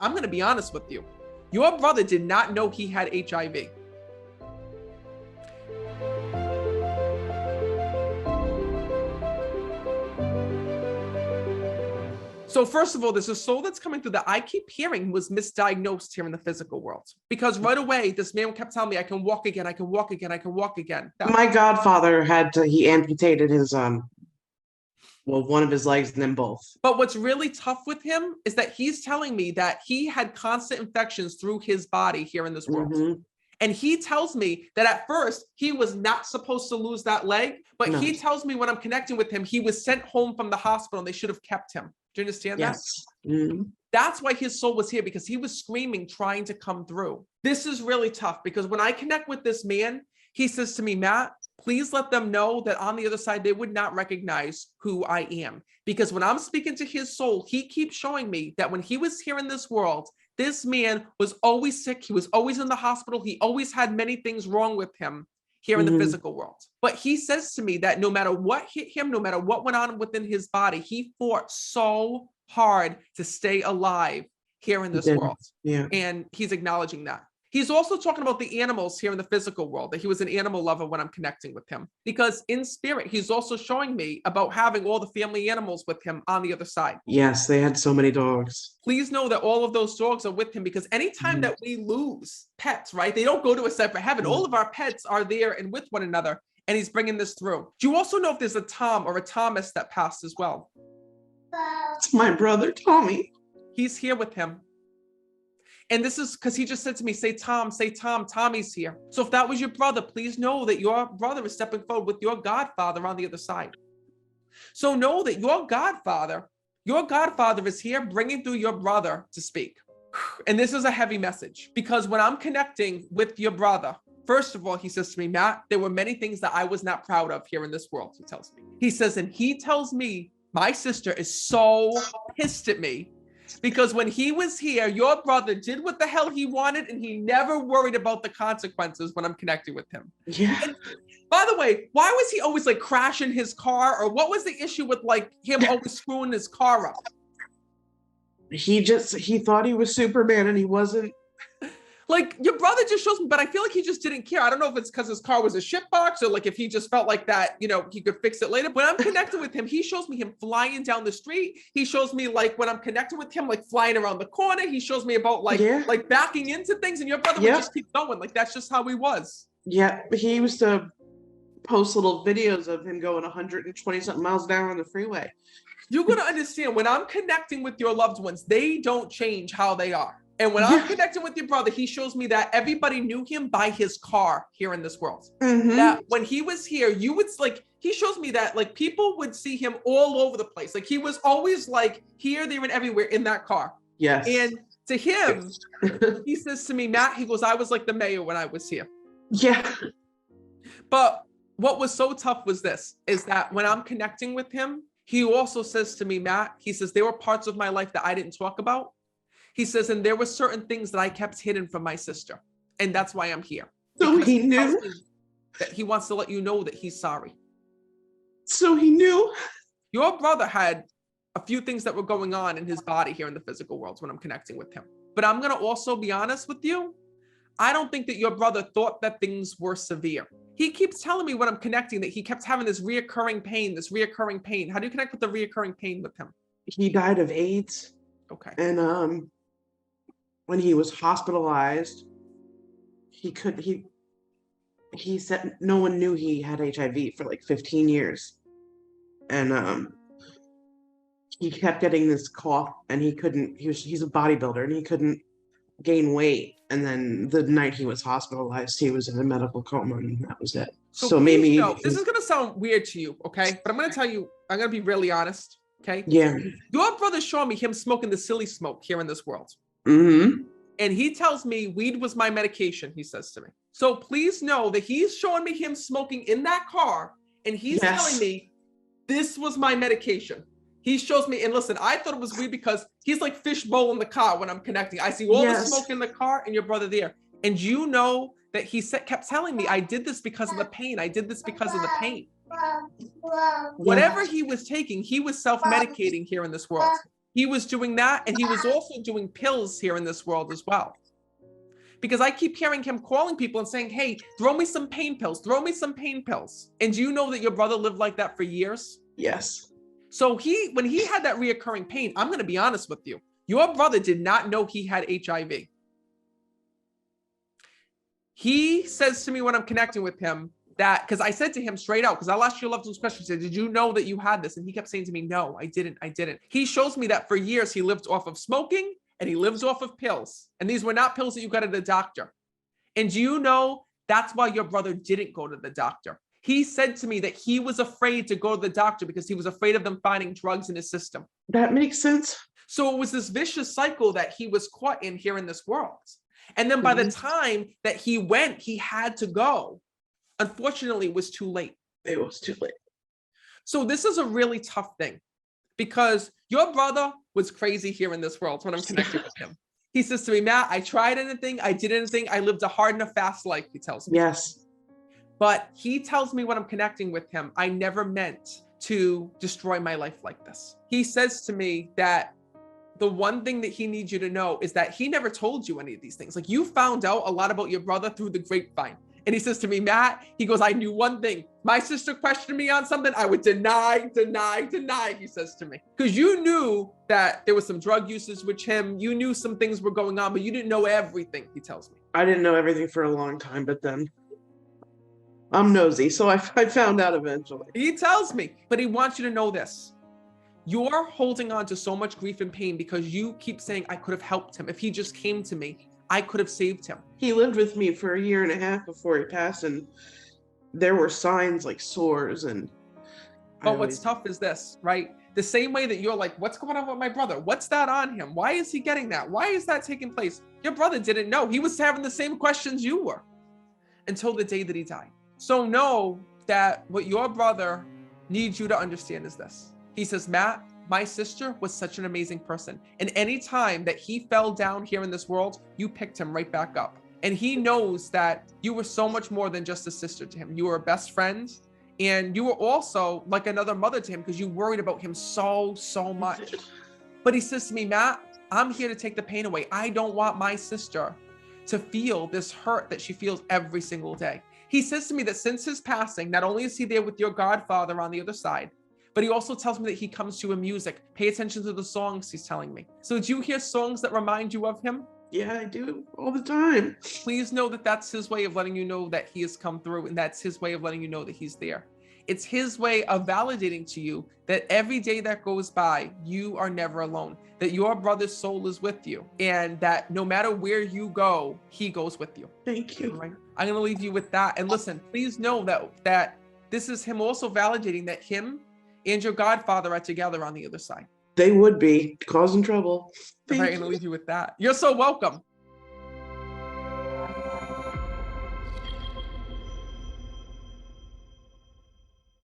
I'm going to be honest with you. Your brother did not know he had HIV. So first of all, there's a soul that's coming through that I keep hearing was misdiagnosed here in the physical world. Because right away, this man kept telling me, I can walk again, I can walk again, I can walk again. My godfather he amputated his, one of his legs and then both. But what's really tough with him is that he's telling me that he had constant infections through his body here in this world. Mm-hmm. And he tells me that at first he was not supposed to lose that leg, but he tells me when I'm connecting with him, he was sent home from the hospital and they should have kept him. Do you understand that? Mm-hmm. That's why his soul was here, because he was screaming, trying to come through. This is really tough because when I connect with this man, he says to me, Matt, please let them know that on the other side, they would not recognize who I am. Because when I'm speaking to his soul, he keeps showing me that when he was here in this world, this man was always sick. He was always in the hospital. He always had many things wrong with him here in the physical world. But he says to me that no matter what hit him, no matter what went on within his body, he fought so hard to stay alive here in this world. Yeah. And he's acknowledging that. He's also talking about the animals here in the physical world, that he was an animal lover when I'm connecting with him. Because in spirit, he's also showing me about having all the family animals with him on the other side. Yes, they had so many dogs. Please know that all of those dogs are with him, because anytime that we lose pets, right, they don't go to a separate heaven. All of our pets are there and with one another, and he's bringing this through. Do you also know if there's a Tom or a Thomas that passed as well? It's my brother, Tommy. He's here with him. And this is because he just said to me, say Tom, Tommy's here. So if that was your brother, please know that your brother is stepping forward with your godfather on the other side. So know that your godfather is here bringing through your brother to speak. And this is a heavy message, because when I'm connecting with your brother, first of all, he says to me, Matt, there were many things that I was not proud of here in this world, he tells me. He says, and he tells me, my sister is so pissed at me, because when he was here, your brother did what the hell he wanted, and he never worried about the consequences when I'm connecting with him. Yeah. And by the way, why was he always like crashing his car? Or what was the issue with like him always screwing his car up? He thought he was Superman and he wasn't. Like, your brother just shows me, but I feel like he just didn't care. I don't know if it's because his car was a shit box, or like if he just felt like that, you know, he could fix it later. When I'm connected with him, he shows me him flying down the street. He shows me like when I'm connected with him, like flying around the corner. He shows me about like backing into things, and your brother would just keep going. Like, that's just how he was. Yeah, he used to post little videos of him going 120 something miles an hour on the freeway. You're going to understand, when I'm connecting with your loved ones, they don't change how they are. And when I'm connecting with your brother, he shows me that everybody knew him by his car here in this world. Mm-hmm. That when he was here, you would like, he shows me that like people would see him all over the place. Like, he was always like here, there, and everywhere in that car. Yes. And to him, he says to me, Matt, he goes, I was like the mayor when I was here. Yeah. But what was so tough was this, is that when I'm connecting with him, he also says to me, Matt, he says, there were parts of my life that I didn't talk about. He says, and there were certain things that I kept hidden from my sister. And that's why I'm here. So he knew that he wants to let you know that he's sorry. So he knew. Your brother had a few things that were going on in his body here in the physical world when I'm connecting with him. But I'm going to also be honest with you. I don't think that your brother thought that things were severe. He keeps telling me when I'm connecting that he kept having this reoccurring pain. How do you connect with the reoccurring pain with him? He died of AIDS. Okay. And when he was hospitalized, he said no one knew he had HIV for like 15 years. And he kept getting this cough, and he's a bodybuilder, and he couldn't gain weight. And then the night he was hospitalized, he was in a medical coma, and that was it. So maybe this is going to sound weird to you, okay? But I'm going to tell you, I'm going to be really honest, okay? Yeah. Your brother showed me him smoking the silly smoke here in this world. Mm-hmm. And he tells me weed was my medication, he says to me. So please know that he's showing me him smoking in that car, and he's telling me this was my medication. He shows me, and listen, I thought it was weird because he's like fishbowl in the car when I'm connecting. I see all the smoke in the car and your brother there. And you know that he kept telling me, I did this because of the pain. I did this because of the pain. Whatever he was taking, he was self-medicating here in this world. He was doing that, and he was also doing pills here in this world as well. Because I keep hearing him calling people and saying, hey, throw me some pain pills, throw me some pain pills. And do you know that your brother lived like that for years? Yes. So when he had that reoccurring pain, I'm going to be honest with you, your brother did not know he had HIV. He says to me when I'm connecting with him that, because I said to him straight out, because I'll ask your loved ones questions, said, did you know that you had this? And he kept saying to me, no, I didn't. He shows me that for years he lived off of smoking and he lives off of pills. And these were not pills that you got at the doctor. And do you know that's why your brother didn't go to the doctor? He said to me that he was afraid to go to the doctor because he was afraid of them finding drugs in his system. That makes sense. So it was this vicious cycle that he was caught in here in this world. And then by the time that he went, he had to go. Unfortunately, it was too late. It was too late. So this is a really tough thing because your brother was crazy here in this world when I'm connected with him. He says to me, Matt, I tried anything. I did anything. I lived a hard and a fast life, he tells me. Yes. But he tells me when I'm connecting with him, I never meant to destroy my life like this. He says to me that the one thing that he needs you to know is that he never told you any of these things. Like, you found out a lot about your brother through the grapevine. And he says to me, Matt, he goes, I knew one thing. My sister questioned me on something. I would deny, he says to me. Because you knew that there was some drug usage with him. You knew some things were going on, but you didn't know everything, he tells me. I didn't know everything for a long time, but then I'm nosy, so I found out eventually. He tells me, but he wants you to know this. You're holding on to so much grief and pain because you keep saying, I could have helped him. If he just came to me, I could have saved him. He lived with me for a year and a half before he passed, and there were signs like sores. And but what's tough is this, right? The same way that you're like, what's going on with my brother? What's that on him? Why is he getting that? Why is that taking place? Your brother didn't know. He was having the same questions you were until the day that he died. So know that what your brother needs you to understand is this. He says, Matt, my sister was such an amazing person. And any time that he fell down here in this world, you picked him right back up. And he knows that you were so much more than just a sister to him. You were a best friend. And you were also like another mother to him because you worried about him so much. But he says to me, Matt, I'm here to take the pain away. I don't want my sister to feel this hurt that she feels every single day. He says to me that since his passing, not only is he there with your godfather on the other side, but he also tells me that he comes to you in music. Pay attention to the songs he's telling me. So do you hear songs that remind you of him? Yeah, I do all the time. Please know that that's his way of letting you know that he has come through, and that's his way of letting you know that he's there. It's his way of validating to you that every day that goes by, you are never alone, that your brother's soul is with you, and that no matter where you go, he goes with you. Thank you. Right? I'm going to leave you with that. And listen, please know that this is him also validating that him and your godfather are together on the other side. They would be causing trouble. I'm going to leave you with that. You're so welcome.